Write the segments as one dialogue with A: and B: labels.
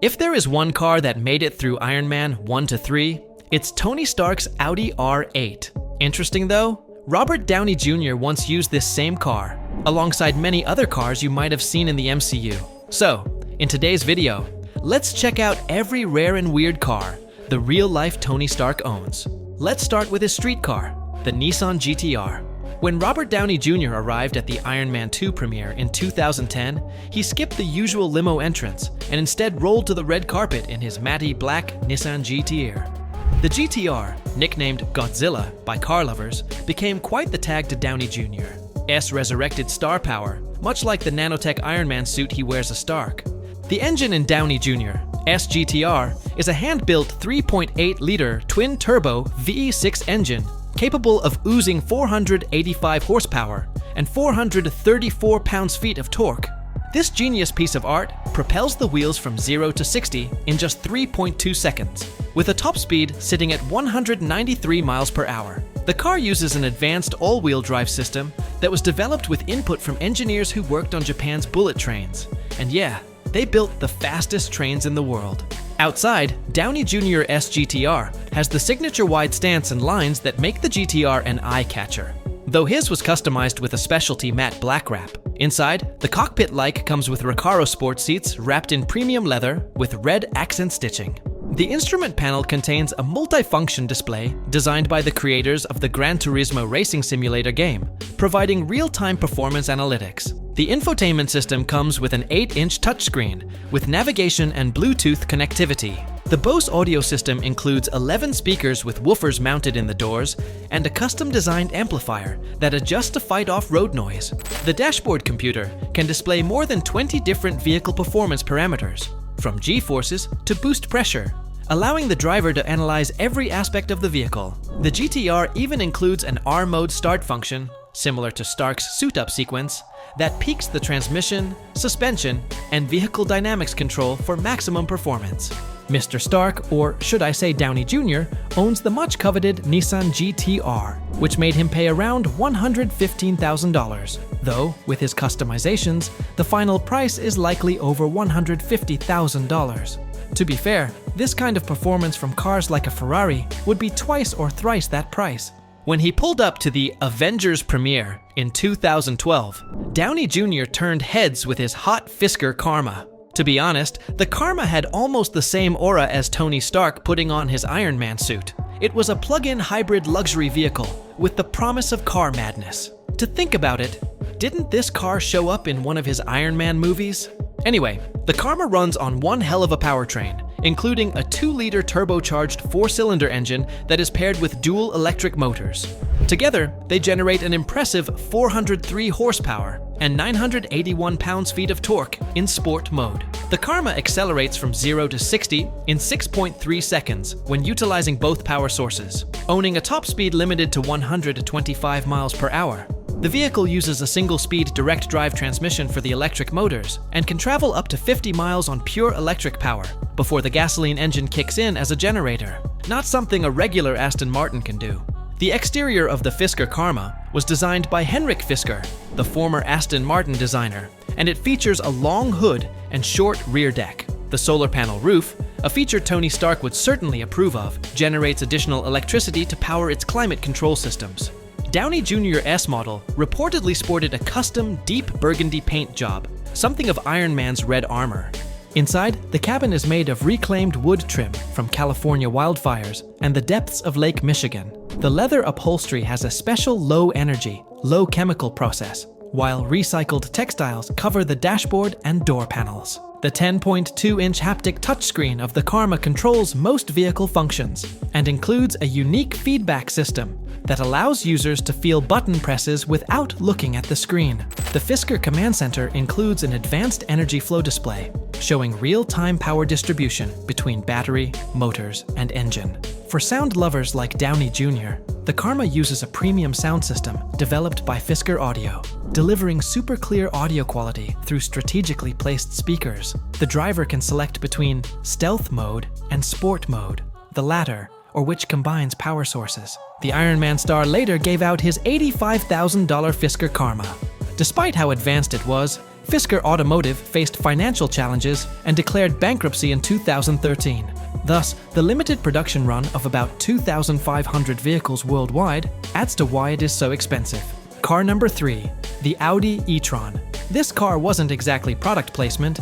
A: If there is one car that made it through Iron Man 1 to 3, it's Tony Stark's Audi R8. Interesting though, Robert Downey Jr. once used this same car, alongside many other cars you might have seen in the MCU. So, in today's video, let's check out every rare and weird car the real-life Tony Stark owns. Let's start with his street car, the Nissan GTR. When Robert Downey Jr. arrived at the Iron Man 2 premiere in 2010, he skipped the usual limo entrance and instead rolled to the red carpet in his matty black Nissan GTR. The GTR, nicknamed Godzilla by car lovers, became quite the tag to Downey Jr.'s resurrected star power, much like the nanotech Iron Man suit he wears as Stark. The engine in Downey Jr.'s GTR is a hand-built 3.8-liter twin-turbo VE6 engine capable of oozing 485 horsepower and 434 pounds-feet of torque. This genius piece of art propels the wheels from 0 to 60 in just 3.2 seconds, with a top speed sitting at 193 miles per hour. The car uses an advanced all-wheel drive system that was developed with input from engineers who worked on Japan's bullet trains. And yeah, they built the fastest trains in the world. Outside, Downey Jr.'s GTR has the signature wide stance and lines that make the GTR an eye-catcher, though his was customized with a specialty matte black wrap. Inside, the cockpit like comes with Recaro sport seats wrapped in premium leather with red accent stitching. The instrument panel contains a multi-function display designed by the creators of the Gran Turismo racing simulator game, providing real-time performance analytics. The infotainment system comes with an 8-inch touchscreen with navigation and Bluetooth connectivity. The Bose audio system includes 11 speakers with woofers mounted in the doors and a custom-designed amplifier that adjusts to fight off road noise. The dashboard computer can display more than 20 different vehicle performance parameters, from G-forces to boost pressure, allowing the driver to analyze every aspect of the vehicle. The GTR even includes an R-mode start function, similar to Stark's suit-up sequence, that peaks the transmission, suspension, and vehicle dynamics control for maximum performance. Mr. Stark, or should I say Downey Jr., owns the much-coveted Nissan GTR, which made him pay around $115,000. Though, with his customizations, the final price is likely over $150,000. To be fair, this kind of performance from cars like a Ferrari would be twice or thrice that price. When he pulled up to the Avengers premiere in 2012, Downey Jr. turned heads with his hot Fisker Karma. To be honest, the Karma had almost the same aura as Tony Stark putting on his Iron Man suit. It was a plug-in hybrid luxury vehicle with the promise of car madness. To think about it, didn't this car show up in one of his Iron Man movies? Anyway, the Karma runs on one hell of a powertrain, including a 2-liter turbocharged 4-cylinder engine that is paired with dual electric motors. Together, they generate an impressive 403 horsepower and 981 pounds-feet of torque in sport mode. The Karma accelerates from 0 to 60 in 6.3 seconds when utilizing both power sources, owning a top speed limited to 125 miles per hour. The vehicle uses a single-speed direct drive transmission for the electric motors and can travel up to 50 miles on pure electric power before the gasoline engine kicks in as a generator, not something a regular Aston Martin can do. The exterior of the Fisker Karma was designed by Henrik Fisker, the former Aston Martin designer, and it features a long hood and short rear deck. The solar panel roof, a feature Tony Stark would certainly approve of, generates additional electricity to power its climate control systems. Downey Jr.'s model reportedly sported a custom deep burgundy paint job, something of Iron Man's red armor. Inside, the cabin is made of reclaimed wood trim from California wildfires and the depths of Lake Michigan. The leather upholstery has a special low-energy, low-chemical process, while recycled textiles cover the dashboard and door panels. The 10.2-inch haptic touchscreen of the Karma controls most vehicle functions and includes a unique feedback system that allows users to feel button presses without looking at the screen. The Fisker Command Center includes an advanced energy flow display, showing real-time power distribution between battery, motors, and engine. For sound lovers like Downey Jr., the Karma uses a premium sound system developed by Fisker Audio, delivering super clear audio quality through strategically placed speakers. The driver can select between stealth mode and sport mode, the latter or which combines power sources. The Iron Man star later gave out his $85,000 Fisker Karma. Despite how advanced it was, Fisker Automotive faced financial challenges and declared bankruptcy in 2013. Thus, the limited production run of about 2,500 vehicles worldwide adds to why it is so expensive. Car number 3, the Audi e-tron. This car wasn't exactly product placement.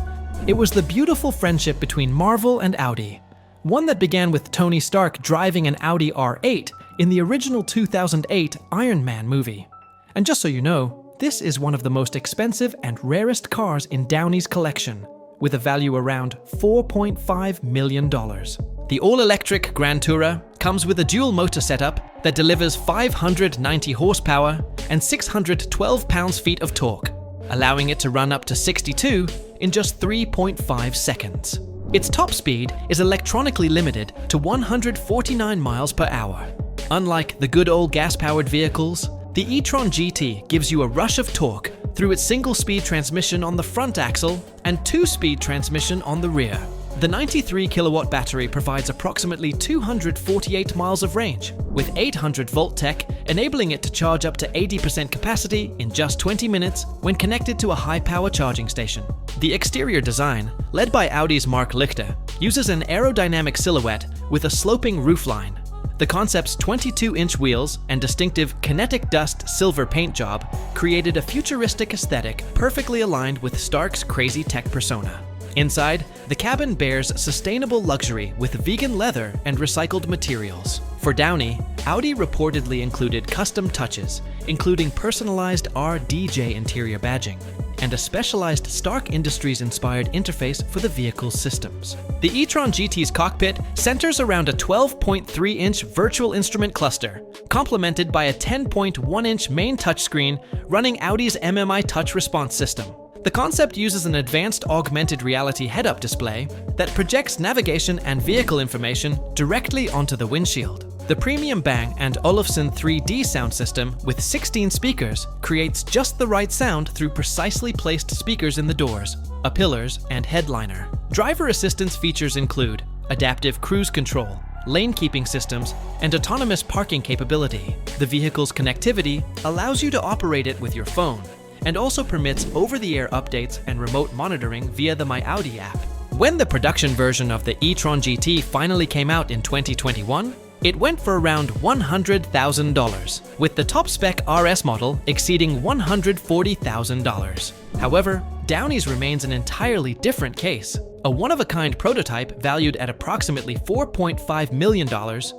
A: It was the beautiful friendship between Marvel and Audi. One that began with Tony Stark driving an Audi R8 in the original 2008 Iron Man movie. And just so you know, this is one of the most expensive and rarest cars in Downey's collection, with a value around $4.5 million. The all-electric Grand Tourer comes with a dual motor setup that delivers 590 horsepower and 612 pounds-feet of torque, allowing it to run up to 62 in just 3.5 seconds. Its top speed is electronically limited to 149 miles per hour. Unlike the good old gas-powered vehicles, the e-tron GT gives you a rush of torque through its single-speed transmission on the front axle and two-speed transmission on the rear. The 93-kilowatt battery provides approximately 248 miles of range, with 800-volt tech enabling it to charge up to 80% capacity in just 20 minutes when connected to a high-power charging station. The exterior design, led by Audi's Mark Lichter, uses an aerodynamic silhouette with a sloping roofline. The concept's 22-inch wheels and distinctive kinetic dust silver paint job created a futuristic aesthetic perfectly aligned with Stark's crazy tech persona. Inside, the cabin bears sustainable luxury with vegan leather and recycled materials. For Downey, Audi reportedly included custom touches, including personalized RDJ interior badging, and a specialized Stark Industries-inspired interface for the vehicle's systems. The e-tron GT's cockpit centers around a 12.3-inch virtual instrument cluster, complemented by a 10.1-inch main touchscreen running Audi's MMI touch response system. The concept uses an advanced augmented reality head-up display that projects navigation and vehicle information directly onto the windshield. The premium Bang & Olufsen 3D sound system with 16 speakers creates just the right sound through precisely placed speakers in the doors, pillars, and headliner. Driver assistance features include adaptive cruise control, lane keeping systems, and autonomous parking capability. The vehicle's connectivity allows you to operate it with your phone, and also permits over-the-air updates and remote monitoring via the My Audi app. When the production version of the e-tron GT finally came out in 2021, it went for around $100,000, with the top-spec RS model exceeding $140,000. However, Downey's remains an entirely different case. A one-of-a-kind prototype valued at approximately $4.5 million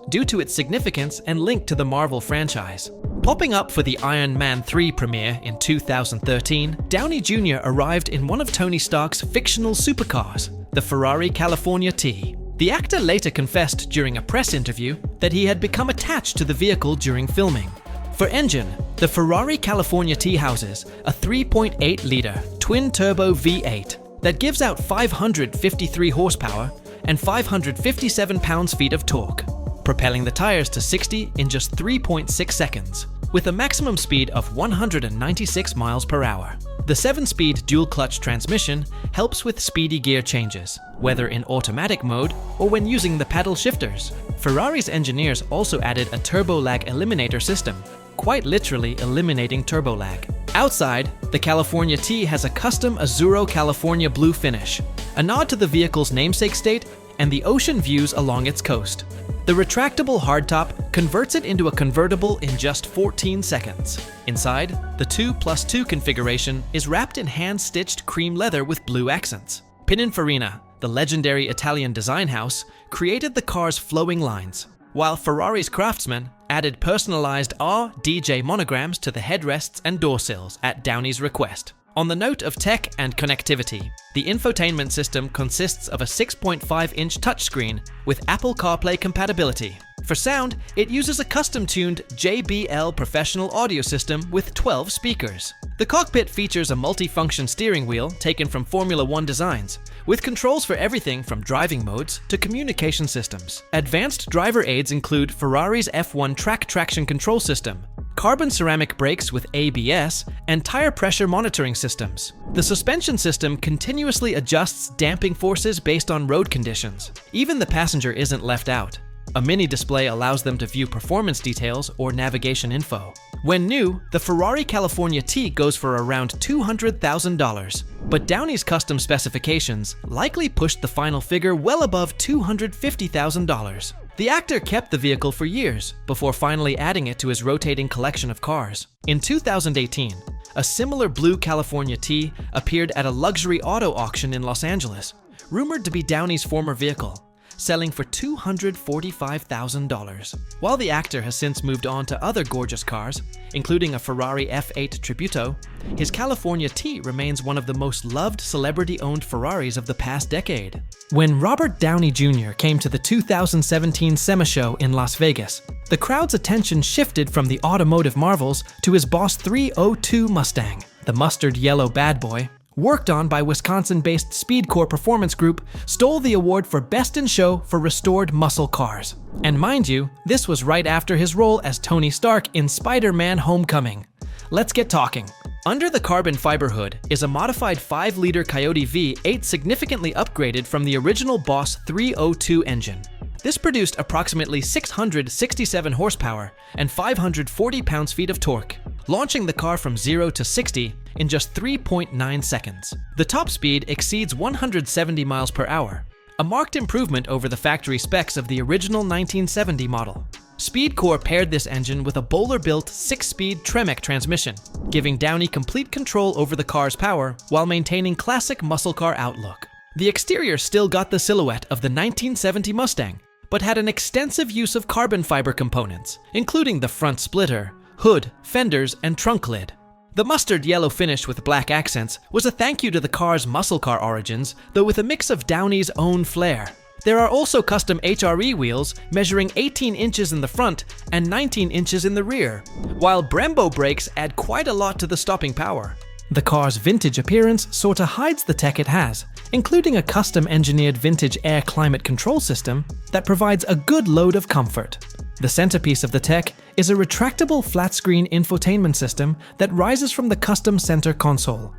A: due to its significance and link to the Marvel franchise. Popping up for the Iron Man 3 premiere in 2013, Downey Jr. arrived in one of Tony Stark's fictional supercars, the Ferrari California T. The actor later confessed during a press interview that he had become attached to the vehicle during filming. For engine, the Ferrari California T houses a 3.8-liter twin-turbo V8 that gives out 553 horsepower and 557 pounds-feet of torque, propelling the tires to 60 in just 3.6 seconds, with a maximum speed of 196 miles per hour. The 7-speed dual-clutch transmission helps with speedy gear changes, whether in automatic mode or when using the paddle shifters. Ferrari's engineers also added a turbo lag eliminator system, quite literally eliminating turbo lag. Outside, the California T has a custom Azzurro California blue finish, a nod to the vehicle's namesake state and the ocean views along its coast. The retractable hardtop converts it into a convertible in just 14 seconds. Inside, the 2+2 configuration is wrapped in hand-stitched cream leather with blue accents. Pininfarina, the legendary Italian design house, created the car's flowing lines, while Ferrari's craftsmen added personalized RDJ monograms to the headrests and door sills at Downey's request. On the note of tech and connectivity, the infotainment system consists of a 6.5-inch touchscreen with Apple CarPlay compatibility. For sound, it uses a custom-tuned JBL professional audio system with 12 speakers. The cockpit features a multi-function steering wheel taken from Formula One designs, with controls for everything from driving modes to communication systems. Advanced driver aids include Ferrari's F1 track traction control system, carbon ceramic brakes with ABS, and tire pressure monitoring systems. The suspension system continuously adjusts damping forces based on road conditions. Even the passenger isn't left out. A mini display allows them to view performance details or navigation info. When new, the Ferrari California T goes for around $200,000, but Downey's custom specifications likely pushed the final figure well above $250,000. The actor kept the vehicle for years before finally adding it to his rotating collection of cars. In 2018, a similar blue California T appeared at a luxury auto auction in Los Angeles, rumored to be Downey's former vehicle, selling for $245,000. While the actor has since moved on to other gorgeous cars, including a Ferrari F8 Tributo, his California T remains one of the most loved celebrity-owned Ferraris of the past decade. When Robert Downey Jr. came to the 2017 SEMA show in Las Vegas, the crowd's attention shifted from the automotive marvels to his Boss 302 Mustang. The mustard yellow bad boy, worked on by Wisconsin-based Speedcore Performance Group, stole the award for Best in Show for restored muscle cars. And mind you, this was right after his role as Tony Stark in Spider-Man: Homecoming. Let's get talking. Under the carbon fiber hood is a modified 5-liter Coyote V8 significantly upgraded from the original Boss 302 engine. This produced approximately 667 horsepower and 540 pounds-feet of torque, launching the car from 0 to 60 in just 3.9 seconds. The top speed exceeds 170 miles per hour, a marked improvement over the factory specs of the original 1970 model. Speedcore paired this engine with a bowler-built 6-speed Tremec transmission, giving Downey complete control over the car's power while maintaining classic muscle car outlook. The exterior still got the silhouette of the 1970 Mustang, but had an extensive use of carbon fiber components, including the front splitter, hood, fenders, and trunk lid. The mustard yellow finish with black accents was a thank you to the car's muscle car origins, though with a mix of Downey's own flair. There are also custom HRE wheels measuring 18 inches in the front and 19 inches in the rear, while Brembo brakes add quite a lot to the stopping power. The car's vintage appearance sorta hides the tech it has, including a custom-engineered vintage air climate control system that provides a good load of comfort. The centerpiece of the tech is a retractable flat-screen infotainment system that rises from the custom center console.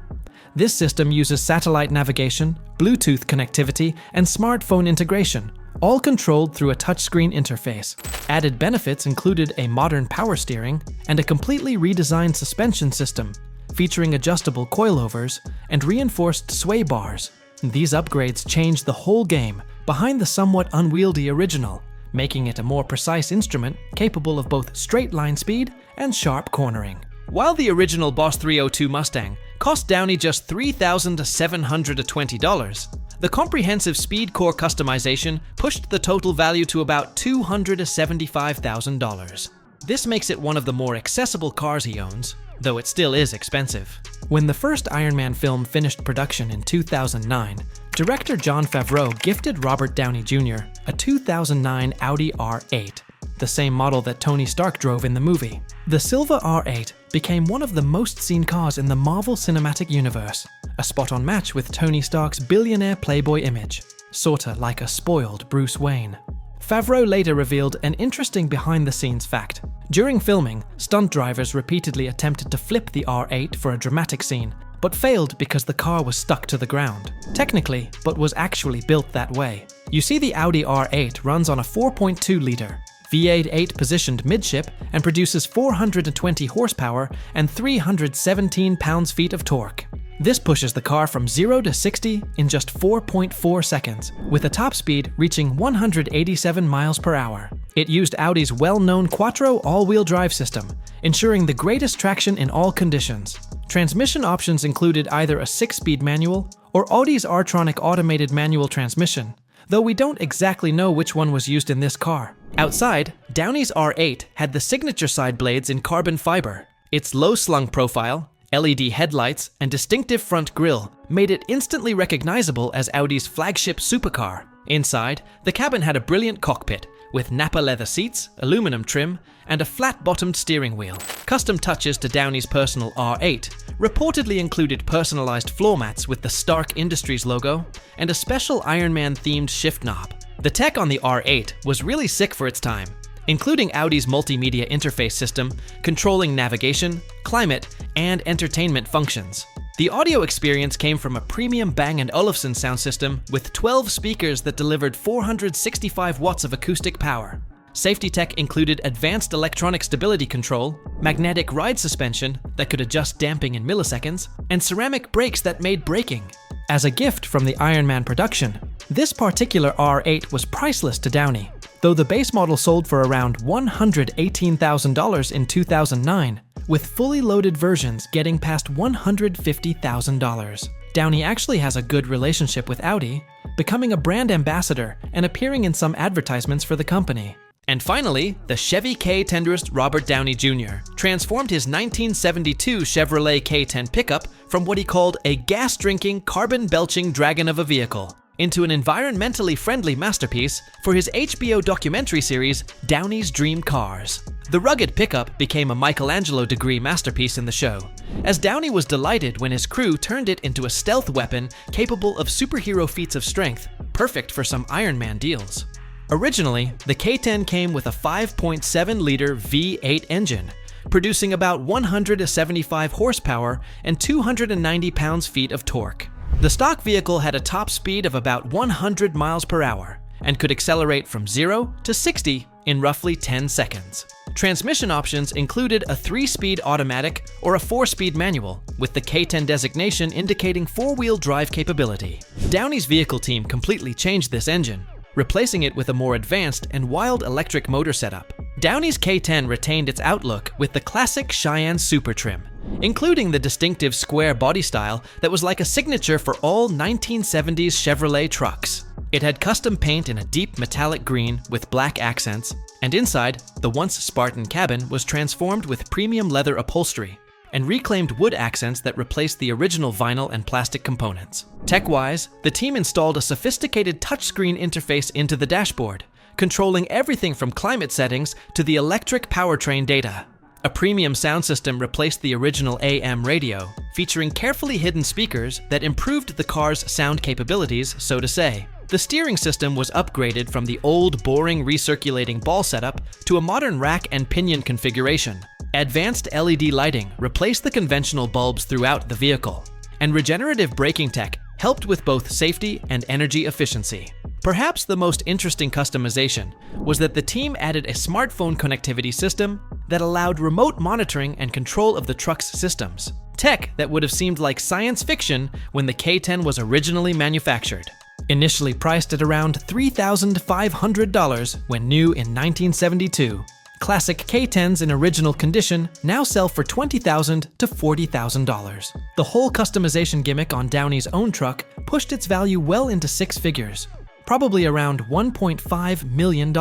A: This system uses satellite navigation, Bluetooth connectivity, and smartphone integration, all controlled through a touchscreen interface. Added benefits included a modern power steering and a completely redesigned suspension system, featuring adjustable coilovers and reinforced sway bars. These upgrades changed the whole game behind the somewhat unwieldy original, making it a more precise instrument capable of both straight-line speed and sharp cornering. While the original Boss 302 Mustang cost Downey just $3,720, the comprehensive Speedcore customization pushed the total value to about $275,000. This makes it one of the more accessible cars he owns, though it still is expensive. When the first Iron Man film finished production in 2009, director Jon Favreau gifted Robert Downey Jr. a 2009 Audi R8, the same model that Tony Stark drove in the movie. The silver R8 became one of the most seen cars in the Marvel Cinematic Universe, a spot-on match with Tony Stark's billionaire playboy image, sorta like a spoiled Bruce Wayne. Favreau later revealed an interesting behind-the-scenes fact. During filming, stunt drivers repeatedly attempted to flip the R8 for a dramatic scene, but failed because the car was stuck to the ground. Technically, but was actually built that way. You see, the Audi R8 runs on a 4.2-liter V8 8-positioned midship and produces 420 horsepower and 317 pounds-feet of torque. This pushes the car from 0 to 60 in just 4.4 seconds, with a top speed reaching 187 miles per hour. It used Audi's well-known Quattro all-wheel drive system, ensuring the greatest traction in all conditions. Transmission options included either a 6-speed manual or Audi's R-tronic automated manual transmission, though we don't exactly know which one was used in this car. Outside, Downey's R8 had the signature side blades in carbon fiber. Its low-slung profile, LED headlights, and distinctive front grille made it instantly recognizable as Audi's flagship supercar. Inside, the cabin had a brilliant cockpit, with Napa leather seats, aluminum trim, and a flat-bottomed steering wheel. Custom touches to Downey's personal R8 reportedly included personalized floor mats with the Stark Industries logo and a special Iron Man-themed shift knob. The tech on the R8 was really sick for its time, including Audi's multimedia interface system, controlling navigation, climate, and entertainment functions. The audio experience came from a premium Bang & Olufsen sound system with 12 speakers that delivered 465 watts of acoustic power. Safety tech included advanced electronic stability control, magnetic ride suspension that could adjust damping in milliseconds, and ceramic brakes that made braking. As a gift from the Ironman production, this particular R8 was priceless to Downey, though the base model sold for around $118,000 in 2009, with fully loaded versions getting past $150,000. Downey actually has a good relationship with Audi, becoming a brand ambassador and appearing in some advertisements for the company. And finally, the Chevy K10 Robert Downey Jr. transformed his 1972 Chevrolet K10 pickup from what he called a gas-drinking, carbon-belching dragon of a vehicle into an environmentally friendly masterpiece for his HBO documentary series, Downey's Dream Cars. The rugged pickup became a Michelangelo degree masterpiece in the show, as Downey was delighted when his crew turned it into a stealth weapon capable of superhero feats of strength, perfect for some Iron Man deals. Originally, the K10 came with a 5.7-liter V8 engine, producing about 175 horsepower and 290 pounds-feet of torque. The stock vehicle had a top speed of about 100 miles per hour and could accelerate from 0 to 60 in roughly 10 seconds. Transmission options included a 3-speed automatic or a 4-speed manual, with the K10 designation indicating 4-wheel drive capability. Downey's vehicle team completely changed this engine, replacing it with a more advanced and wild electric motor setup. Downey's K10 retained its outlook with the classic Cheyenne Super trim, including the distinctive square body style that was like a signature for all 1970s Chevrolet trucks. It had custom paint in a deep metallic green with black accents, and inside, the once Spartan cabin was transformed with premium leather upholstery and reclaimed wood accents that replaced the original vinyl and plastic components. Tech-wise, the team installed a sophisticated touchscreen interface into the dashboard, controlling everything from climate settings to the electric powertrain data. A premium sound system replaced the original AM radio, featuring carefully hidden speakers that improved the car's sound capabilities, so to say. The steering system was upgraded from the old, boring recirculating ball setup to a modern rack and pinion configuration. Advanced LED lighting replaced the conventional bulbs throughout the vehicle, and regenerative braking tech helped with both safety and energy efficiency. Perhaps the most interesting customization was that the team added a smartphone connectivity system that allowed remote monitoring and control of the truck's systems, tech that would have seemed like science fiction when the K10 was originally manufactured. Initially priced at around $3,500 when new in 1972, classic K10s in original condition now sell for $20,000 to $40,000. The whole customization gimmick on Downey's own truck pushed its value well into 6 figures, probably around $1.5 million.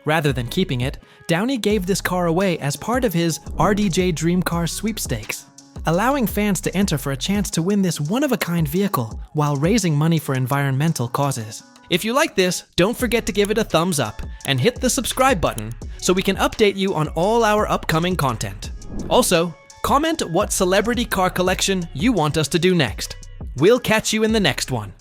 A: Rather than keeping it, Downey gave this car away as part of his RDJ Dream Car sweepstakes, allowing fans to enter for a chance to win this one-of-a-kind vehicle while raising money for environmental causes. If you like this, don't forget to give it a thumbs up and hit the subscribe button so we can update you on all our upcoming content. Also, comment what celebrity car collection you want us to do next. We'll catch you in the next one.